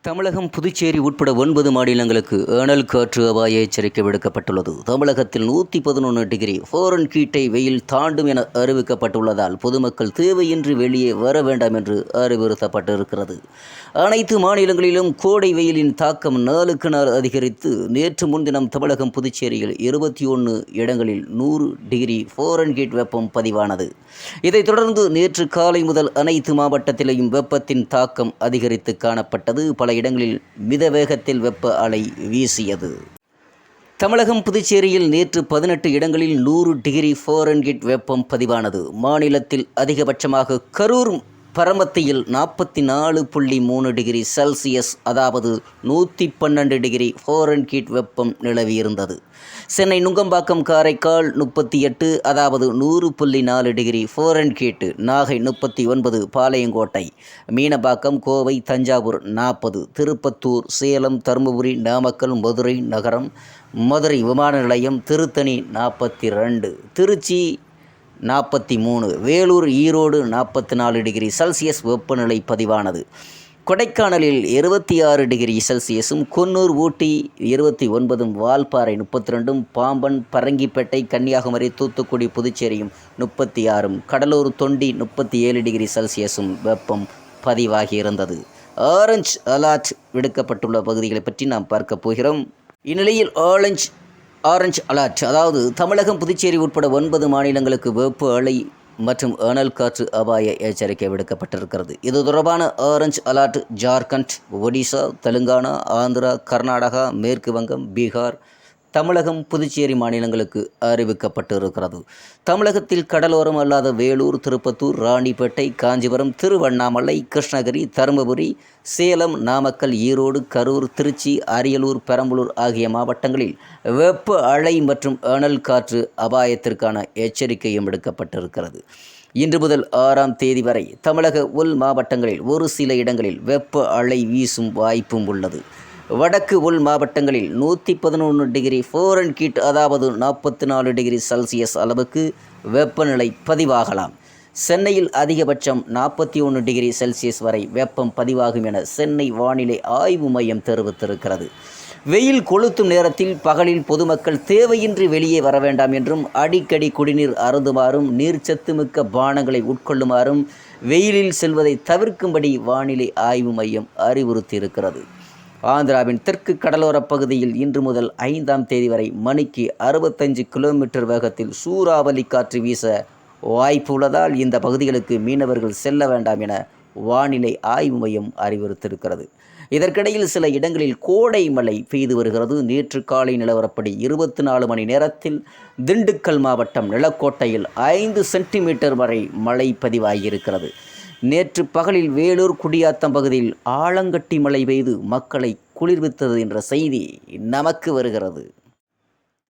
தமிழகம், புதுச்சேரி உட்பட 9 மாநிலங்களுக்கு அனல் காற்று அபாய எச்சரிக்கை விடுக்கப்பட்டுள்ளது. தமிழகத்தில் 111 ஃபாரன்ஹீட்டை வெயில் தாண்டும் என அறிவிக்கப்பட்டுள்ளதால் பொதுமக்கள் தேவையின்றி வெளியே வர வேண்டாம் என்று அறிவுறுத்தப்பட்டிருக்கிறது. அனைத்து மாநிலங்களிலும் கோடை வெயிலின் தாக்கம் நாளுக்கு நாள் அதிகரித்து நேற்று முன்தினம் தமிழகம், புதுச்சேரியில் 21 இடங்களில் 100 ஃபாரன்ஹீட் வெப்பம் பதிவானது. இதைத் தொடர்ந்து நேற்று காலை முதல் அனைத்து மாவட்டத்திலேயும் வெப்பத்தின் தாக்கம் அதிகரித்து காணப்பட்டது. பல இடங்களில் மித வேகத்தில் வெப்ப அலை வீசியது. தமிழகம், புதுச்சேரியில் நேற்று 18 இடங்களில் 100 ஃபாரன்ஹீட் வெப்பம் பதிவானது. மாநிலத்தில் அதிகபட்சமாக கரூர் பரமத்தியில் 44.3 செல்சியஸ் அதாவது 112 ஃபாரன்ஹீட் வெப்பம் நிலவியிருந்தது. சென்னை நுங்கம்பாக்கம், காரைக்கால் 38 அதாவது 100.4 ஃபாரன்ஹீட், நாகை 39, பாளையங்கோட்டை, மீனம்பாக்கம், கோவை, தஞ்சாவூர் 40, திருப்பத்தூர், சேலம், தருமபுரி, நாமக்கல், மதுரை நகரம், மதுரை விமான நிலையம், திருத்தணி 42, திருச்சி 43, வேலூர், ஈரோடு 44 செல்சியஸ் வெப்பநிலை பதிவானது. கொடைக்கானலில் 26 செல்சியஸும், குன்னூர், ஊட்டி 29, வால்பாறை 32, பாம்பன், பரங்கிப்பேட்டை, கன்னியாகுமரி, தூத்துக்குடி, புதுச்சேரியும் 36, கடலூர், தொண்டி 37 செல்சியஸும் வெப்பம் பதிவாகியிருந்தது. ஆரஞ்ச் அலர்ட் விடுக்கப்பட்டுள்ள பகுதிகளை பற்றி நாம் பார்க்க போகிறோம். இந்நிலையில் ஆரஞ்ச் அலர்ட், அதாவது தமிழகம், புதுச்சேரி உட்பட 9 மாநிலங்களுக்கு வெப்ப அலை மற்றும் அனல் காற்று அபாய எச்சரிக்கை விடுக்கப்பட்டிருக்கிறது. இது தொடர்பான ஆரஞ்ச் அலர்ட் ஜார்க்கண்ட், ஒடிசா, தெலுங்கானா, ஆந்திரா, கர்நாடகா, மேற்கு வங்கம், பீகார், தமிழகம், புதுச்சேரி மாநிலங்களுக்கு அறிவிக்கப்பட்டிருக்கிறது. தமிழகத்தில் கடலோரம் அல்லாத வேலூர், திருப்பத்தூர், ராணிப்பேட்டை, காஞ்சிபுரம், திருவண்ணாமலை, கிருஷ்ணகிரி, தருமபுரி, சேலம், நாமக்கல், ஈரோடு, கரூர், திருச்சி, அரியலூர், பெரம்பலூர் ஆகிய மாவட்டங்களில் வெப்ப அலை மற்றும் அனல் காற்று அபாயத்திற்கான எச்சரிக்கையும் விடுக்கப்பட்டிருக்கிறது. இன்று முதல் 6ஆம் தேதி வரை தமிழக உள் மாவட்டங்களில் ஒரு சில இடங்களில் வெப்ப அலை வீசும் வாய்ப்பும் உள்ளது. வடக்கு உள் மாவட்டங்களில் 111 ஃபாரன்ஹீட் அதாவது 44 செல்சியஸ் அளவுக்கு வெப்பநிலை பதிவாகலாம். சென்னையில் அதிகபட்சம் 41 செல்சியஸ் வரை வெப்பம் பதிவாகும் என சென்னை வானிலை ஆய்வு மையம் தெரிவித்திருக்கிறது. வெயில் கொளுத்தும் நேரத்தில் பகலில் பொதுமக்கள் தேவையின்றி வெளியே வர வேண்டாம் என்றும், அடிக்கடி குடிநீர் அருந்துமாறும், நீர்ச்சத்துமிக்க பானங்களை உட்கொள்ளுமாறும், வெயிலில் செல்வதை தவிர்க்கும்படி வானிலை ஆய்வு மையம் அறிவுறுத்தியிருக்கிறது. ஆந்திராவின் தெற்கு கடலோரப் பகுதியில் இன்று முதல் 5ஆம் தேதி வரை மணிக்கு 65 கிலோமீட்டர் வேகத்தில் சூறாவளி காற்று வீச வாய்ப்பு உள்ளதால் இந்த பகுதிகளுக்கு மீனவர்கள் செல்ல வேண்டாம் என வானிலை ஆய்வு மையம் அறிவுறுத்தியிருக்கிறது. இதற்கிடையில் சில இடங்களில் கோடை மழை பெய்து வருகிறது. நேற்று காலை நிலவரப்படி 24 மணி நேரத்தில் திண்டுக்கல் மாவட்டம் நிலக்கோட்டையில் 5 சென்டிமீட்டர் வரை மழை பதிவாகியிருக்கிறது. நேற்று பகலில் வேலூர் குடியாத்தம் பகுதியில் ஆலங்கட்டி மழை பெய்து மக்களை குளிர்வித்தது என்ற செய்தி நமக்கு வருகிறது.